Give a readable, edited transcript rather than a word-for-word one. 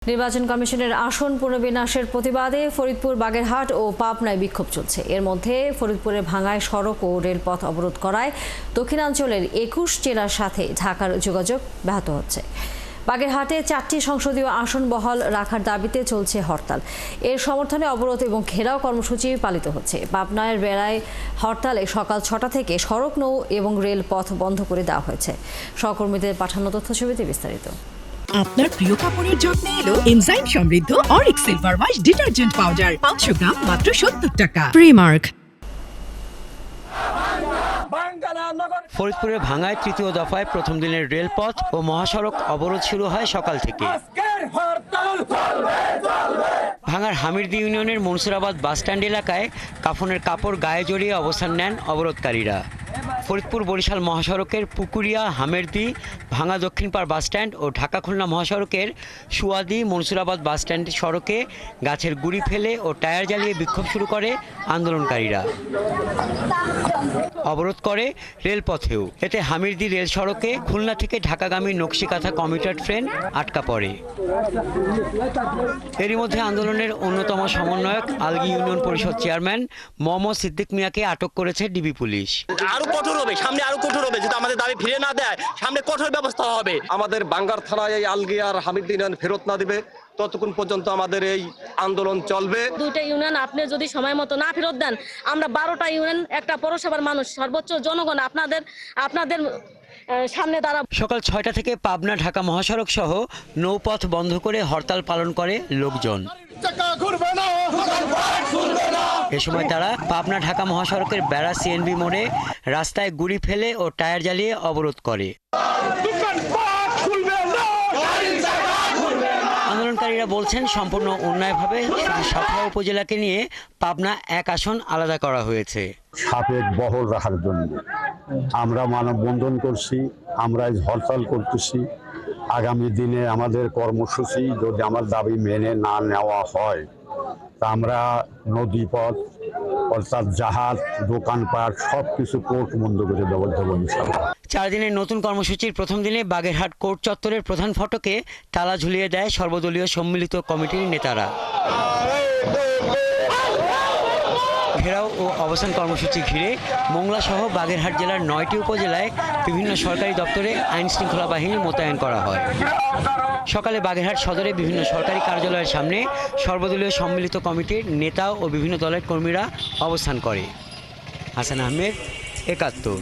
নির্বাচন কমিশনের আসন পুনর্বিন্যাসের প্রতিবাদে ফরিদপুর, বাগেরহাট ও পাবনায় বিক্ষোভ চলছে। এর মধ্যে ফরিদপুরে ভাঙ্গায় সড়ক ও রেলপথ অবরোধ করায় দক্ষিণাঞ্চলের ২১ জেলার সাথে ঢাকার যোগাযোগ ব্যাহত হচ্ছে। বাগেরহাটে ৪টি সংসদীয় আসন বহাল রাখার দাবিতে চলছে হরতাল। এর সমর্থনে অবরোধ এবং ঘেরাও কর্মসূচি পালিত হচ্ছে। পাবনার বেড়ায় হরতালে সকাল ৬টা থেকে সড়ক, নৌ এবং রেলপথ বন্ধ করে দেওয়া হয়েছে। সহকর্মীদের পাঠানো তথ্যছবিতে বিস্তারিত। আপনার প্রিয় কাপড়ের যত্নে এলো এনজাইম সমৃদ্ধ Arik silver wash detergent powder 500 গ্রাম মাত্র 70 টাকা। প্রিমার্ক। ফরিদপুরের ভাঙ্গায় তৃতীয় দফায় প্রথম দিনের রেলপথ ও মহাসড়ক অবরোধ শুরু হয় সকাল থেকে। ভাঙ্গার হামিরদি ইউনিয়নের মনসুরাবাদ বাসস্ট্যান্ড এলাকায় কাফনের কাপড় গায়ে জড়িয়ে অবস্থান নেন অবরোধকারীরা। ফরিদপুর বরিশাল মহাসড়কের পুকুরিয়া, হামেরদি, ভাঙ্গা দক্ষিণপাড় বাসস্ট্যান্ড ও ঢাকা খুলনা মহাসড়কের সুয়াদি, মনসুরাবাদ বাসস্ট্যান্ড সড়কে গাছের গুঁড়ি ফেলে ও টায়ার জ্বালিয়ে বিক্ষোভ শুরু করে আন্দোলনকারীরা। অবরোধ করে রেলপথেও। এতে হামিরদি রেল সড়কে খুলনা থেকে ঢাকাগামী নকশিকাঁথা কমিউটার ট্রেন আটকা পড়ে। এরই মধ্যে আন্দোলনের অন্যতম সমন্বয়ক আলগী ইউনিয়ন পরিষদ চেয়ারম্যান মোহাম্মদ সিদ্দিক মিয়াকে আটক করেছে ডিবি পুলিশ। আরো কঠোর হবে, সামনে আরো কঠোর হবে। যদি আমাদের দাবি ফিরে না দেয়, সামনে কঠোর ব্যবস্থা হবে। আমাদের বাঙ্গার থানায় এই আলগী আর হামিরদি ইউনিয়ন ফেরত না দিবে ততক্ষণ পর্যন্ত আমাদের এই আন্দোলন চলবে। দুইটা ইউনিয়ন আপনি যদি সময় মতো না ফেরত দেন, আমরা 12টা ইউনিয়ন, একটা পৌরসভার মানুষ, সর্বোচ্চ জনগণ আপনাদের সামনে দাঁড়াবো। সকাল ৬টা থেকে পাবনা ঢাকা মহাসড়ক সহ নৌপথ বন্ধ করে হরতাল পালন করে লোকজন। এ সময় তারা পাবনা ঢাকা মহাসড়কের বেড়া সিএনবি মোড়ে রাস্তায় গুঁড়ি ফেলে ও টায়ার জ্বালিয়ে অবরোধ করে। আন্দোলনকারীরা বলছেন, সম্পূর্ণ অন্যায়ভাবে শুধু সাতক্ষীরা উপজেলাকে নিয়ে পাবনা এক আসন আলাদা করা হয়েছে। সাপেক বহল রাখার জন্য আমরা মানববন্ধন করছি, আমরা হরতাল করতেছি। আগামী দিনে আমাদের কর্মসূচি যদি আমার দাবি মেনে না নেওয়া হয় তা আমরা নদীপথ অর্থাৎ জাহাজ, দোকানপাট সবকিছু কোর্ট বন্ধ করে দেবো। 4 দিনের নতুন কর্মসূচির প্রথম দিনে বাগেরহাট কোর্ট চত্বরের প্রধান ফটকে তালা ঝুলিয়ে দেয় সর্বদলীয় সম্মিলিত কমিটির নেতারা। ঘেরাও ও অবস্থান কর্মসূচি ঘিরে মোংলা সহ বাগেরহাট জেলার 9টি উপজেলায় বিভিন্ন সরকারি দপ্তরে আইন শৃঙ্খলা বাহিনী মোতায়েন করা হয়। সকালে বাগেরহাট সদরে বিভিন্ন সরকারি কার্যালয়ের সামনে সর্বদলীয় সম্মিলিত কমিটির নেতা ও বিভিন্ন দলের কর্মীরা অবস্থান করে। হাসান আহমেদ, ৭১।